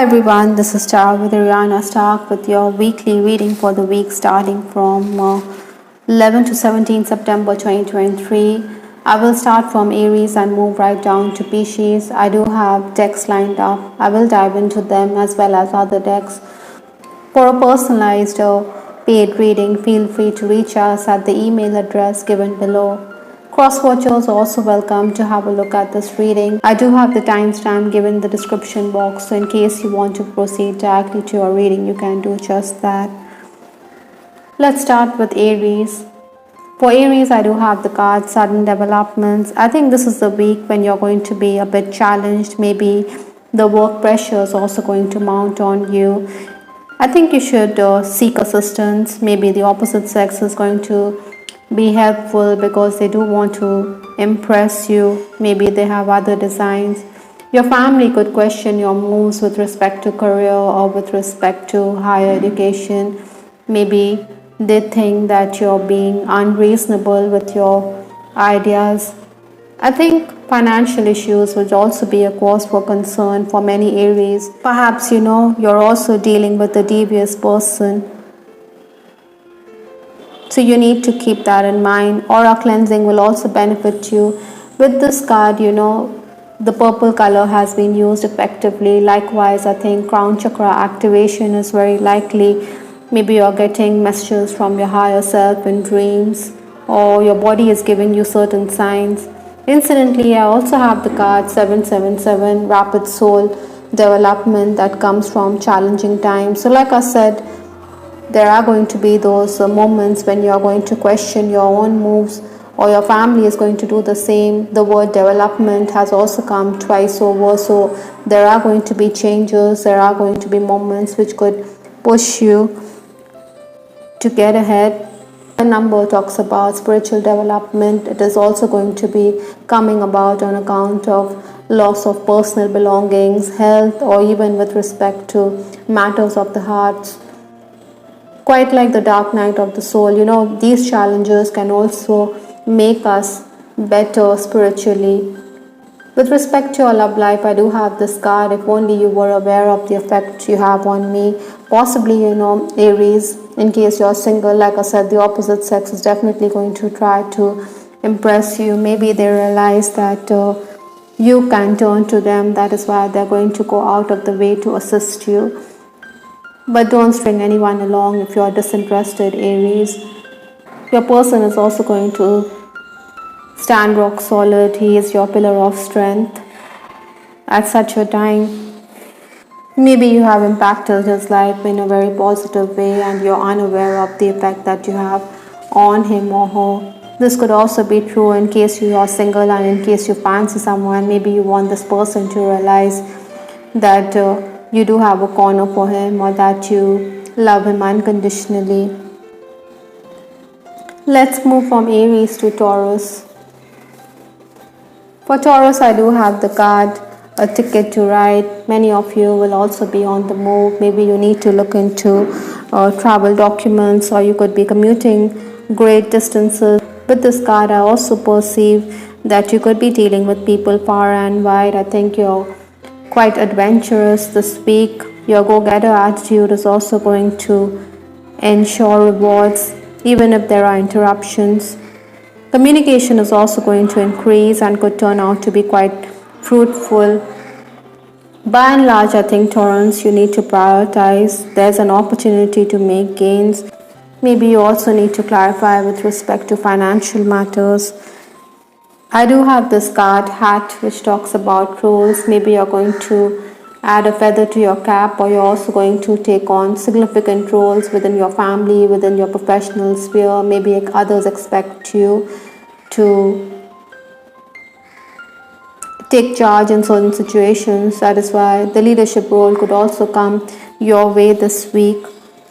everyone, this is Star with Ariana Stark with your weekly reading for the week starting from 11 to 17 September 2023. I will start from Aries and move right down to Pisces. I do have decks lined up. I will dive into them as well as other decks. For a personalized paid reading, feel free to reach us at the email address given below. Cross-watchers are also welcome to have a look at this reading. I do have the timestamp given in the description box, so in case you want to proceed directly to your reading, you can do just that. Let's start with Aries. For Aries, I do have the card Sudden Developments. I think this is the week when you're going to be a bit challenged. Maybe the work pressure is also going to mount on you. I think you should seek assistance. Maybe the opposite sex is going to be helpful because they do want to impress you. Maybe they have other designs. Your family could question your moves with respect to career or with respect to higher education. Maybe they think that you're being unreasonable with your ideas. I think financial issues would also be a cause for concern for many Aries. Perhaps you're also dealing with a devious person. So you need to keep that in mind. Aura cleansing will also benefit you. With this card, the purple color has been used effectively. Likewise, I think crown chakra activation is very likely. Maybe you're getting messages from your higher self in dreams, or your body is giving you certain signs. Incidentally, I also have the card 777, rapid soul development, that comes from challenging times. So like I said, there are going to be those moments when you are going to question your own moves, or your family is going to do the same. The word development has also come twice over, so there are going to be changes. There are going to be moments which could push you to get ahead. The number talks about spiritual development. It is also going to be coming about on account of loss of personal belongings, health, or even with respect to matters of the heart. Quite like the dark night of the soul, these challenges can also make us better spiritually. With respect to your love life, I do have this card. If only you were aware of the effect you have on me. Possibly, Aries, in case you're single, like I said, the opposite sex is definitely going to try to impress you. Maybe they realize that you can turn to them. That is why they're going to go out of the way to assist you. But don't string anyone along if you're disinterested, Aries. Your person is also going to stand rock solid. He is your pillar of strength at such a time. Maybe you have impacted his life in a very positive way and you're unaware of the effect that you have on him or her. This could also be true in case you are single and in case you fancy someone. Maybe you want this person to realize that you do have a corner for him, or that you love him unconditionally. Let's move from Aries to Taurus. For Taurus, I do have the card A Ticket to Ride. Many of you will also be on the move. Maybe you need to look into travel documents, or you could be commuting great distances. With this card, I also perceive that you could be dealing with people far and wide. I think you're quite adventurous this week. Your go-getter attitude is also going to ensure rewards even if there are interruptions. Communication is also going to increase and could turn out to be quite fruitful. By and large, I think Taurus, you need to prioritize. There's an opportunity to make gains. Maybe you also need to clarify with respect to financial matters. I do have this card, Hat, which talks about roles. Maybe you're going to add a feather to your cap, or you're also going to take on significant roles within your family, within your professional sphere. Maybe others expect you to take charge in certain situations. That is why the leadership role could also come your way this week.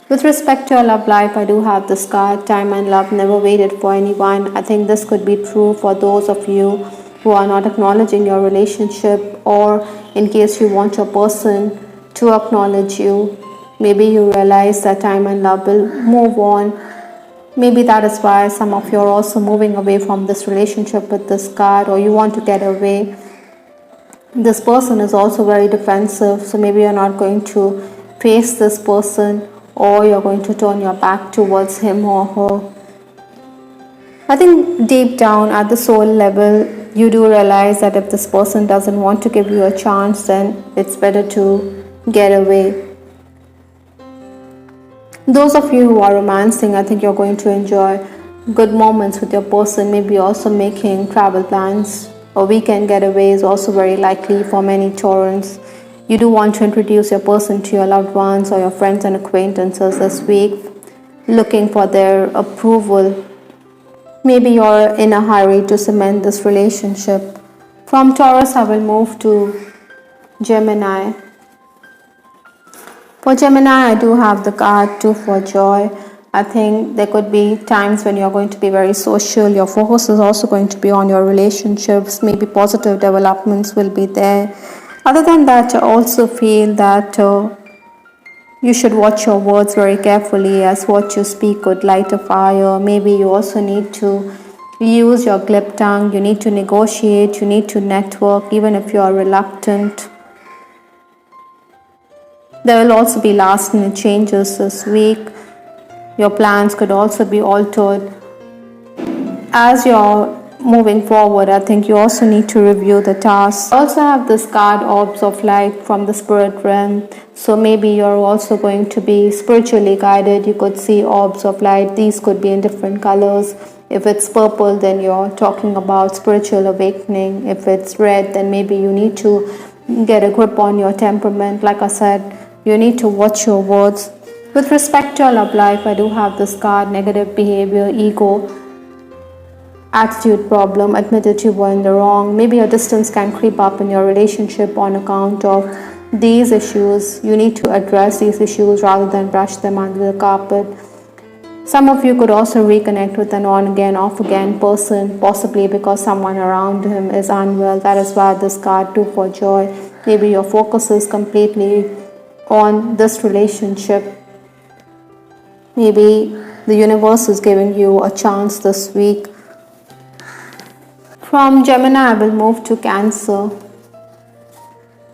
With respect to your love life, I do have this card, Time and Love Never Waited for Anyone. I think this could be true for those of you who are not acknowledging your relationship, or in case you want your person to acknowledge you. Maybe you realize that time and love will move on. Maybe that is why some of you are also moving away from this relationship with this card, or you want to get away. This person is also very defensive, so maybe you're not going to face this person, or you're going to turn your back towards him or her. I think deep down at the soul level, you do realize that if this person doesn't want to give you a chance, then it's better to get away. Those of you who are romancing, I think you're going to enjoy good moments with your person, maybe also making travel plans. A weekend getaway is also very likely for many Taurans. You do want to introduce your person to your loved ones or your friends and acquaintances this week, looking for their approval. Maybe you're in a hurry to cement this relationship. From Taurus, I will move to Gemini. For Gemini, I do have the card 2 for joy. I think there could be times when you're going to be very social. Your focus is also going to be on your relationships. Maybe positive developments will be there. Other than that, I also feel that you should watch your words very carefully, as what you speak could light a fire. Maybe you also need to use your glib tongue. You need to negotiate. You need to network, even if you are reluctant. There will also be last-minute changes this week. Your plans could also be altered. As you're moving forward, I think you also need to review the tasks. I also have this card, Orbs of Light from the Spirit Realm. So maybe you're also going to be spiritually guided. You could see orbs of light. These could be in different colors. If it's purple, then you're talking about spiritual awakening. If it's red, then maybe you need to get a grip on your temperament. Like I said, you need to watch your words. With respect to your love life, I do have this card, negative behavior, ego, attitude problem, admit that you were in the wrong. Maybe a distance can creep up in your relationship on account of these issues. You need to address these issues rather than brush them under the carpet. Some of you could also reconnect with an on-again, off-again person, possibly because someone around him is unwell. That is why this card 2 for joy. Maybe your focus is completely on this relationship. Maybe the universe is giving you a chance this week. From Gemini, I will move to Cancer.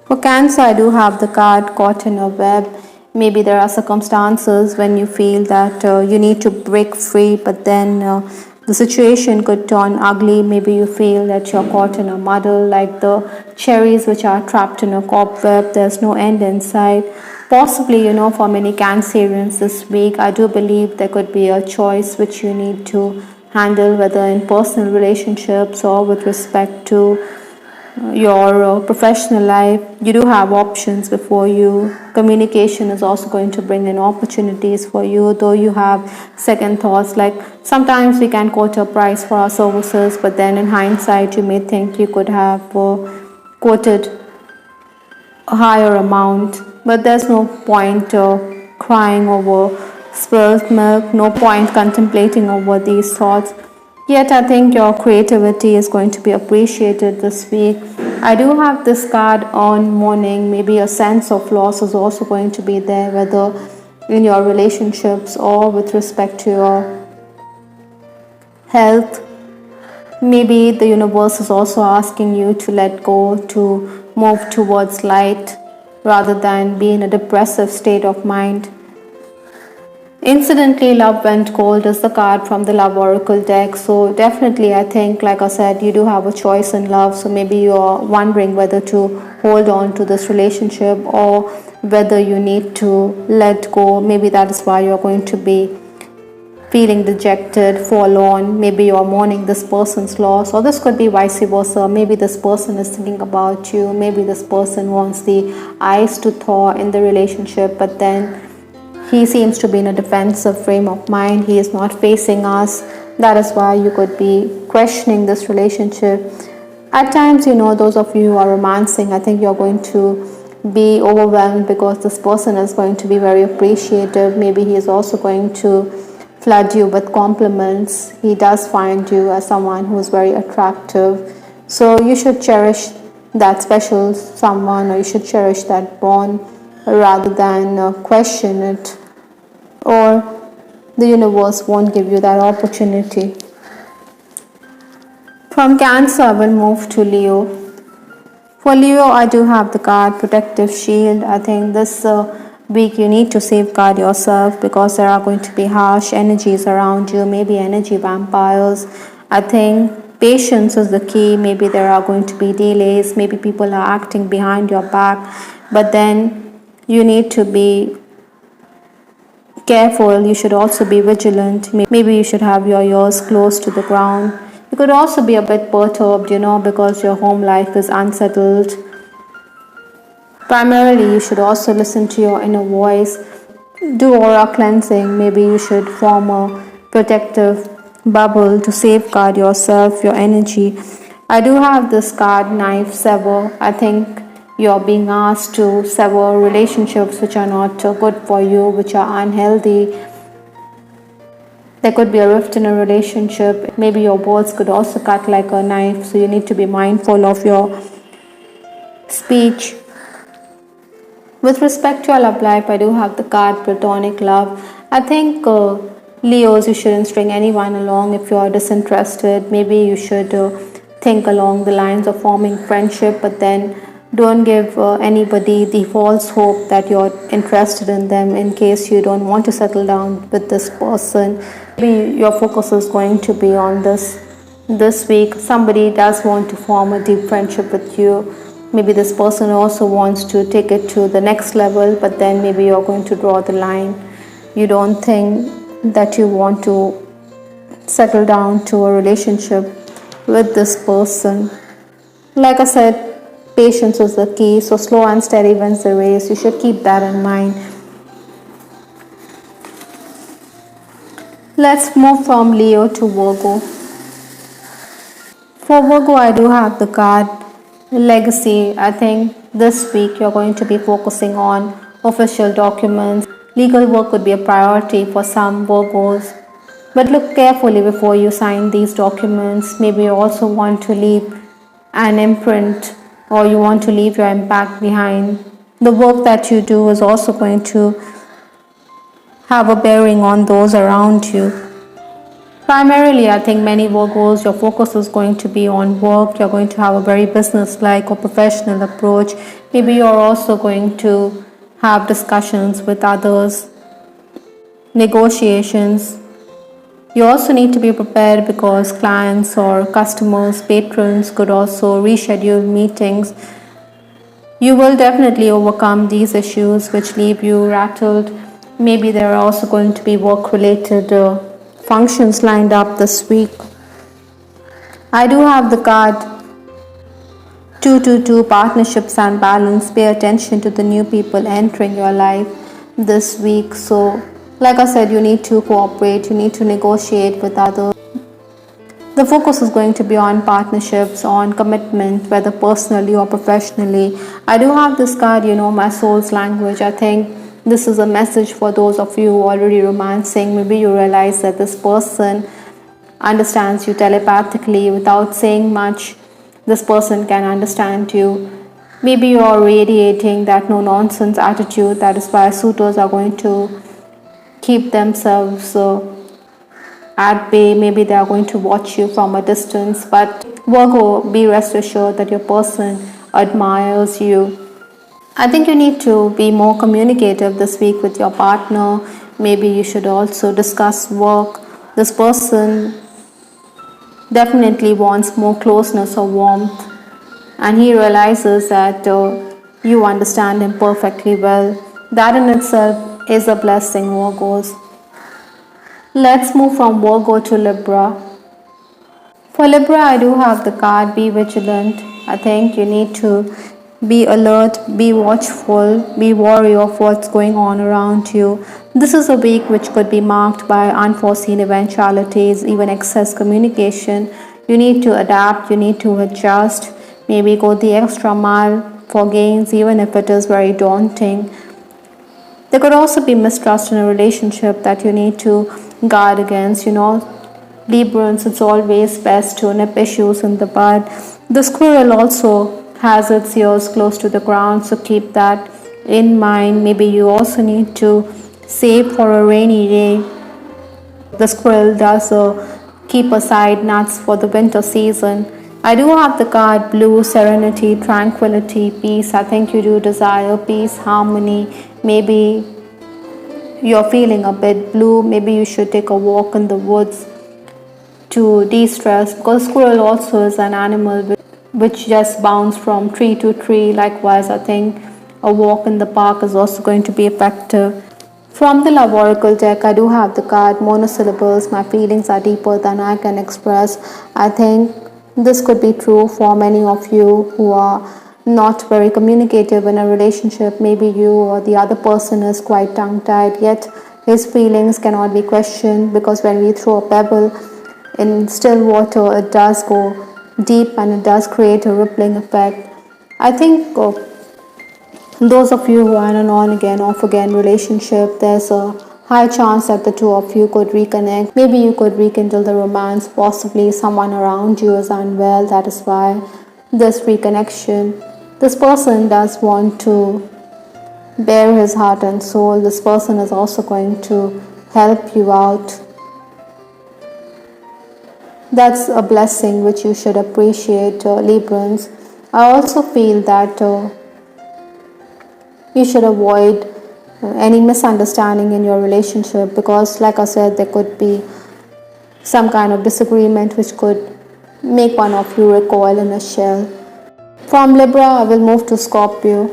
For Cancer, I do have the card caught in a web. Maybe there are circumstances when you feel that you need to break free, but then the situation could turn ugly. Maybe you feel that you're caught in a muddle, like the cherries which are trapped in a cobweb. There's no end in sight. Possibly, for many Cancerians this week, I do believe there could be a choice which you need to handle, whether in personal relationships or with respect to your professional life. You do have options before you. Communication is also going to bring in opportunities for you, though you have second thoughts. Like sometimes we can quote a price for our services, but then in hindsight you may think you could have quoted a higher amount. But there's no point crying over spilled milk, no point contemplating over these thoughts. Yet I think your creativity is going to be appreciated this week. I do have this card on mourning. Maybe a sense of loss is also going to be there, whether in your relationships or with respect to your health. Maybe the universe is also asking you to let go, to move towards light rather than be in a depressive state of mind. Incidentally, Love Went Cold is the card from the Love Oracle deck. So definitely, I think, like I said, you do have a choice in love. So maybe you're wondering whether to hold on to this relationship or whether you need to let go. Maybe that is why you're going to be feeling dejected, forlorn. Maybe you're mourning this person's loss, or this could be vice versa. Maybe this person is thinking about you. Maybe this person wants the ice to thaw in the relationship, but then he seems to be in a defensive frame of mind. He is not facing us. That is why you could be questioning this relationship. At times, those of you who are romancing, I think you're going to be overwhelmed because this person is going to be very appreciative. Maybe he is also going to flood you with compliments. He does find you as someone who is very attractive. So you should cherish that special someone, or you should cherish that bond rather than question it, or the universe won't give you that opportunity. From Cancer, I will move to Leo. For Leo, I do have the card Protective Shield. I think this week you need to safeguard yourself because there are going to be harsh energies around you, maybe energy vampires. I think patience is the key. Maybe there are going to be delays, maybe people are acting behind your back, but then you need to be careful. You should also be vigilant. Maybe you should have your ears close to the ground. You could also be a bit perturbed, because your home life is unsettled. Primarily, you should also listen to your inner voice. Do aura cleansing. Maybe you should form a protective bubble to safeguard yourself, your energy. I do have this card, Knife Sever. I think you're being asked to sever relationships which are not good for you, which are unhealthy. There could be a rift in a relationship. Maybe your words could also cut like a knife, so you need to be mindful of your speech. With respect to your love life, I do have the card Platonic Love. I think Leos, you shouldn't string anyone along if you are disinterested. Maybe you should think along the lines of forming friendship, but then don't give anybody the false hope that you're interested in them in case you don't want to settle down with this person. Maybe your focus is going to be on this week. Somebody does want to form a deep friendship with you. Maybe this person also wants to take it to the next level, but then maybe you're going to draw the line. You don't think that you want to settle down to a relationship with this person. Like I said, patience is the key, so slow and steady wins the race. You should keep that in mind. Let's move from Leo to Virgo. For Virgo, I do have the card Legacy. I think this week you're going to be focusing on official documents. Legal work could be a priority for some Virgos. But look carefully before you sign these documents. Maybe you also want to leave an imprint or you want to leave your impact behind. The work that you do is also going to have a bearing on those around you. Primarily, I think many Virgos, your focus is going to be on work. You're going to have a very business-like or professional approach. Maybe you're also going to have discussions with others, negotiations. You also need to be prepared because clients or customers, patrons could also reschedule meetings. You will definitely overcome these issues which leave you rattled. Maybe there are also going to be work-related functions lined up this week. I do have the card 222 Partnerships and Balance. Pay attention to the new people entering your life this week. So like I said, you need to cooperate, you need to negotiate with others. The focus is going to be on partnerships, on commitment, whether personally or professionally. I do have this card, my soul's language. I think this is a message for those of you already romancing. Maybe you realize that this person understands you telepathically without saying much. This person can understand you. Maybe you are radiating that no-nonsense attitude. That is why suitors are going to keep themselves at bay. Maybe they are going to watch you from a distance. But Virgo, be rest assured that your person admires you. I think you need to be more communicative this week with your partner. Maybe you should also discuss work. This person definitely wants more closeness or warmth, and he realizes that you understand him perfectly well. That in itself is a blessing, Virgos. Let's move from Virgo to Libra. For Libra, I do have the card Be Vigilant. I think you need to be alert, be watchful, be wary of what's going on around you. This is a week which could be marked by unforeseen eventualities, even excess communication. You need to adapt, you need to adjust, maybe go the extra mile for gains, even if it is very daunting. There could also be mistrust in a relationship that you need to guard against. Librans, it's always best to nip issues in the bud. The squirrel also has its ears close to the ground, so keep that in mind. Maybe you also need to save for a rainy day. The squirrel does keep aside nuts for the winter season. I do have the card blue, serenity, tranquility, peace. I think you do desire peace, harmony. Maybe you're feeling a bit blue. Maybe you should take a walk in the woods to de-stress, because squirrel also is an animal which just bounce from tree to tree. Likewise, I think a walk in the park is also going to be effective. From the love oracle deck, I do have the card monosyllables. My feelings are deeper than I can express. I think this could be true for many of you who are not very communicative in a relationship. Maybe you or the other person is quite tongue-tied, yet his feelings cannot be questioned, because when we throw a pebble in still water, it does go deep and it does create a rippling effect. I think those of you who are in an on-again, off-again relationship, there's a high chance that the two of you could reconnect. Maybe you could rekindle the romance. Possibly someone around you is unwell. That is why this reconnection. This person does want to bare his heart and soul. This person is also going to help you out. That's a blessing which you should appreciate, Librans. I also feel that you should avoid any misunderstanding in your relationship, because like I said, there could be some kind of disagreement which could make one of you recoil in a shell. From Libra, I will move to Scorpio.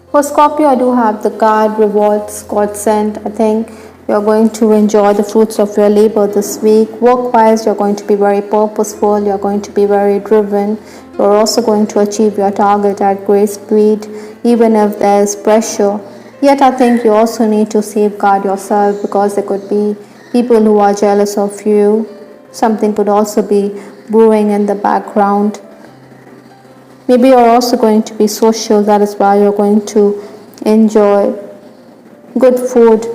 For Scorpio, I do have the card rewards, God sent. I think you're going to enjoy the fruits of your labor this week. Work-wise, you're going to be very purposeful. You're going to be very driven. You're also going to achieve your target at great speed, even if there's pressure. Yet I think you also need to safeguard yourself, because there could be people who are jealous of you. Something could also be brewing in the background. Maybe you're also going to be social. That is why you're going to enjoy good food.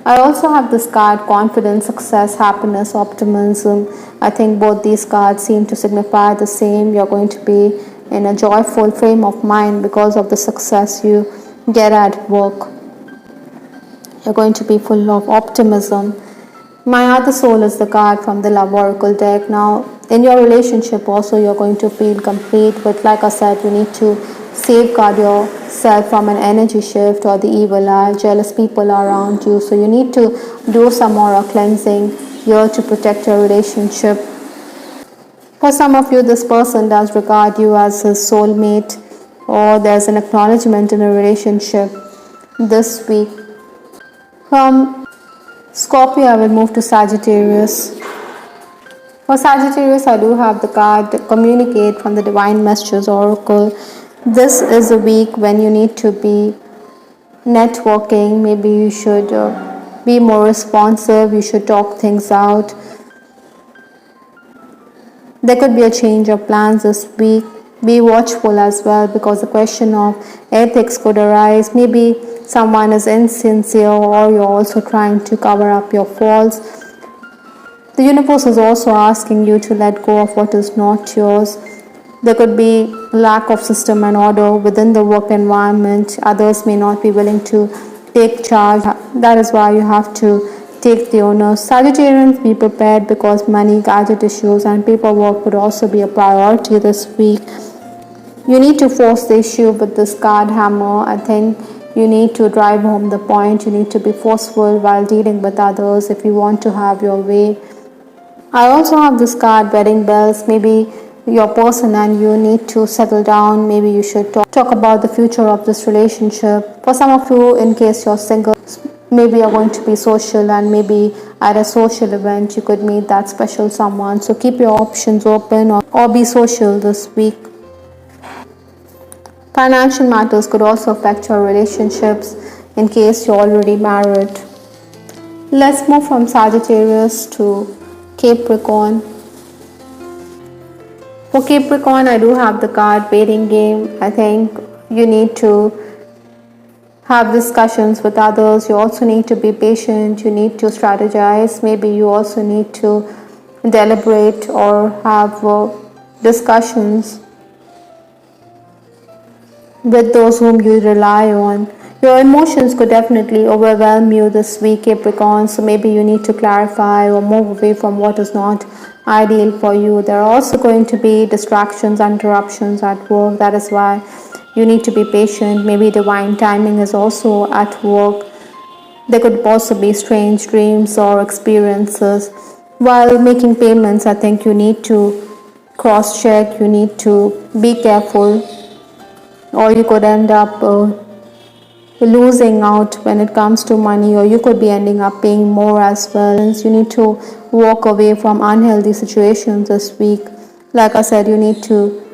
I also have this card confidence, success, happiness, optimism. I think both these cards seem to signify the same. You're going to be in a joyful frame of mind because of the success you get at work. You're going to be full of optimism. My other soul is the card from the love oracle deck. Now, in your relationship also, you're going to feel complete, but like I said, you need to safeguard yourself from an energy shift or the evil eye. Jealous people are around you, so you need to do some aura cleansing here to protect your relationship. For some of you, this person does regard you as his soulmate, or there's an acknowledgement in a relationship this week. From Scorpio, I will move to Sagittarius. For Sagittarius, I do have the card communicate from the Divine Messages Oracle. This is a week when you need to be networking. Maybe you should be more responsive. You should talk things out. There could be a change of plans this week. Be watchful as well, because the question of ethics could arise. Maybe someone is insincere, or you're also trying to cover up your faults. The universe is also asking you to let go of what is not yours. There could be lack of system and order within the work environment. Others may not be willing to take charge. That is why you have to take the onus. Sagittarians, be prepared, because money, gadget issues and paperwork would also be a priority this week. You need to force the issue with this card hammer. I think you need to drive home the point. You need to be forceful while dealing with others if you want to have your way. I also have this card wedding bells. Maybe your person and you need to settle down. Maybe you should talk about the future of this relationship. For some of you, in case you're single, maybe you're going to be social, and maybe at a social event you could meet that special someone. So keep your options open, or be social this week. Financial matters could also affect your relationships in case you're already married. Let's move from Sagittarius to Capricorn. For Capricorn, I do have the card waiting game. I think you need to have discussions with others. You also need to be patient. You need to strategize. Maybe you also need to deliberate or have discussions with those whom you rely on. Your emotions could definitely overwhelm you this week, Capricorn, so maybe you need to clarify or move away from what is not ideal for you. There are also going to be distractions and interruptions at work. That is why you need to be patient. Maybe divine timing is also at work. There could also be strange dreams or experiences. While making payments, I think you need to cross check, you need to be careful, or you could end up losing out when it comes to money, or you could be ending up paying more as well. You need to walk away from unhealthy situations this week. Like I said, you need to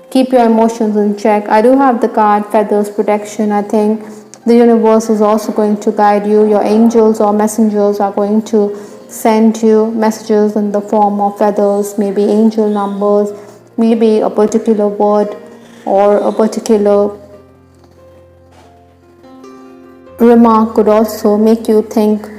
keep your emotions in check. I do have the card Feathers Protection. I think the universe is also going to guide you. Your angels or messengers are going to send you messages in the form of feathers, maybe angel numbers, maybe a particular word or a particular remark could also make you think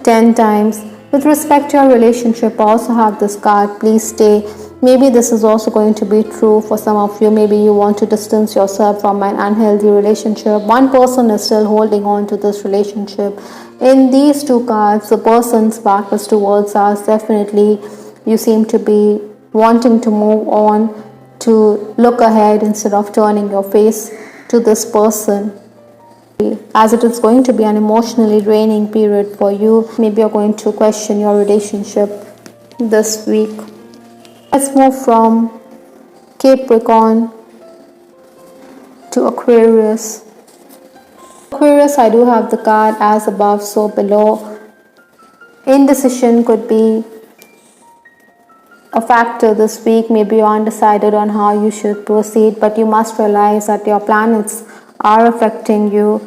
10 times. With respect to your relationship, I also have this card, Please Stay. Maybe this is also going to be true for some of you. Maybe you want to distance yourself from an unhealthy relationship. One person is still holding on to this relationship. In these two cards, the person's back is towards us. Definitely, you seem to be wanting to move on, to look ahead instead of turning your face to this person, as it is going to be an emotionally draining period for you. Maybe you're going to question your relationship this week. Let's move from Capricorn to Aquarius. Aquarius, I do have the card As Above, So Below. Indecision could be a factor this week. Maybe you're undecided on how you should proceed, but you must realize that your planets are affecting you.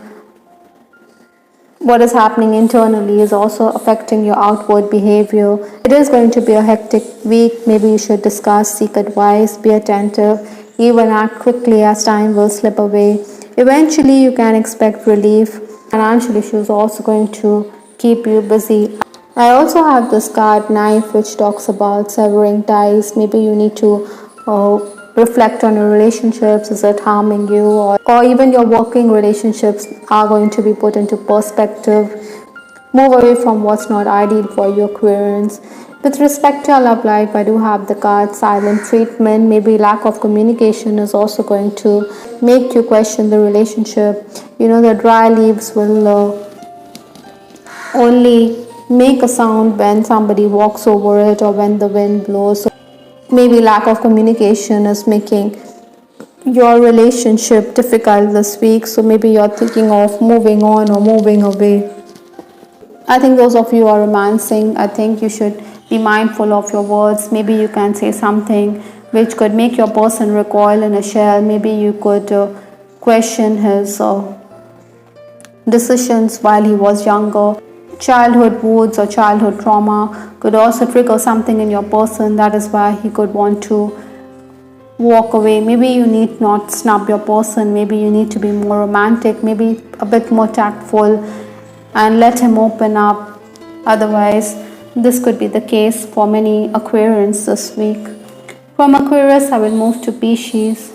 What is happening internally is also affecting your outward behavior. It is going to be a hectic week. Maybe you should discuss, seek advice, be attentive, even act quickly as time will slip away. Eventually, you can expect relief. Financial issues are also going to keep you busy. I also have this card, Knife, which talks about severing ties. Maybe you need to reflect on your relationships. Is it harming you, or even your working relationships are going to be put into perspective. Move away from what's not ideal for your Aquarians. With respect to your love life, I do have the card Silent Treatment. Maybe lack of communication is also going to make you question the relationship. The dry leaves will only make a sound when somebody walks over it or when the wind blows. Maybe lack of communication is making your relationship difficult this week. So maybe you're thinking of moving on or moving away. I think those of you who are romancing, I think you should be mindful of your words. Maybe you can say something which could make your person recoil in a shell. Maybe you could question his decisions while he was younger. Childhood wounds or childhood trauma could also trigger something in your person. That is why he could want to walk away. Maybe you need not snub your person. Maybe you need to be more romantic, maybe a bit more tactful, and let him open up. Otherwise, this could be the case for many Aquarians this week. From Aquarius, I will move to Pisces.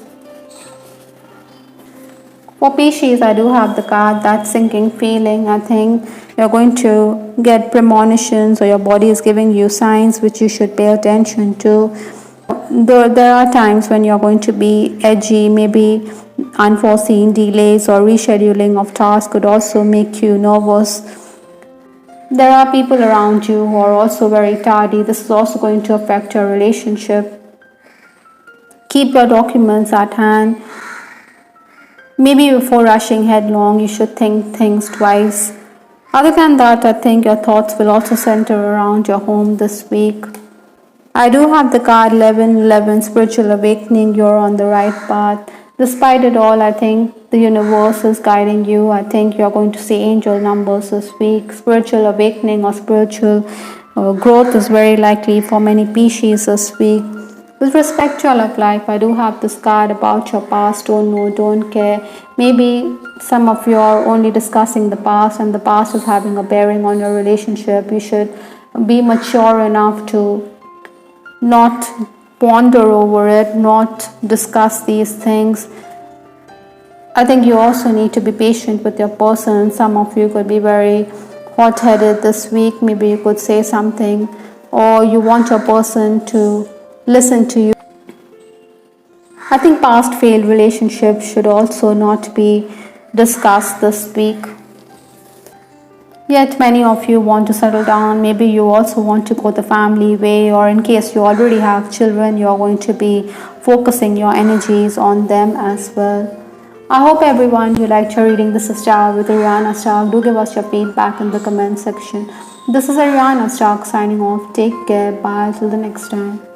For Pisces, I do have the card That Sinking Feeling. I think you're going to get premonitions, or your body is giving you signs which you should pay attention to. There are times when you're going to be edgy. Maybe unforeseen delays or rescheduling of tasks could also make you nervous. There are people around you who are also very tardy. This is also going to affect your relationship. Keep your documents at hand. Maybe before rushing headlong, you should think things twice. Other than that, I think your thoughts will also center around your home this week. I do have the card 1111, Spiritual Awakening. You're on the right path. Despite it all, I think the universe is guiding you. I think you're going to see angel numbers this week. Spiritual awakening or spiritual growth is very likely for many Pisces this week. With respect to your love life, I do have this card about your past. Don't know, don't care. Maybe some of you are only discussing the past, and the past is having a bearing on your relationship. You should be mature enough to not ponder over it, not discuss these things. I think you also need to be patient with your person. Some of you could be very hot-headed this week. Maybe you could say something or you want your person to listen to you. I think past failed relationships should also not be discussed this week. Yet many of you want to settle down. Maybe you also want to go the family way, or in case you already have children, you're going to be focusing your energies on them as well. I hope everyone you liked your reading. This is Star with Ariana Stark. Do give us your feedback in the comment section. This is Ariana Stark signing off. Take care. Bye till the next time.